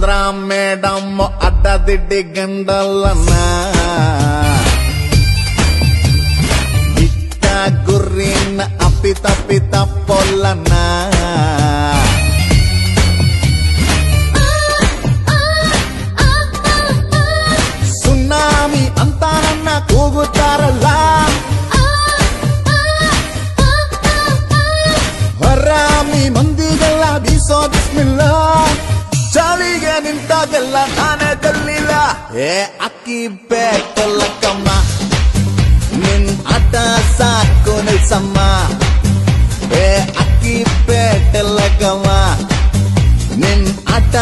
Andhra madam ಅಡ್ಡದಿಡ್ಡಿ ಗಂಡಲ್ಲನ್ನ ಇಟ್ಟ ಗುರಿನ ಅಪ್ಪಿತಪ್ಪಿತ ಪೊಲ್ಲನ್ನ tsunami ಅಂತ ನನ್ನ ಕೂಗುತ್ತಾರಲ್ಲ ಹರಾಮಿ ಮಂದಿಗೆಲ್ಲ ಬೀಸೋ ಬಿಸ್ಮಿಲ್ಲ ಚಾಲಿಗೆ ನಿಂತಾಗೆಲ್ಲ ನಾನೇ ತಲ್ಲಿಲ್ಲ ಏ ಅಕ್ಕಿ ಬೇಕಲ್ಲ ಕಮ್ಮ ನಿನ್ ಆಟ ಸಾಕು ನಿಲ್ಸಮ್ಮ ಏ ಅಕ್ಕಿ ಬೇಟಲ್ಲ ಕಮ್ಮ ನಿನ್ ಆಟ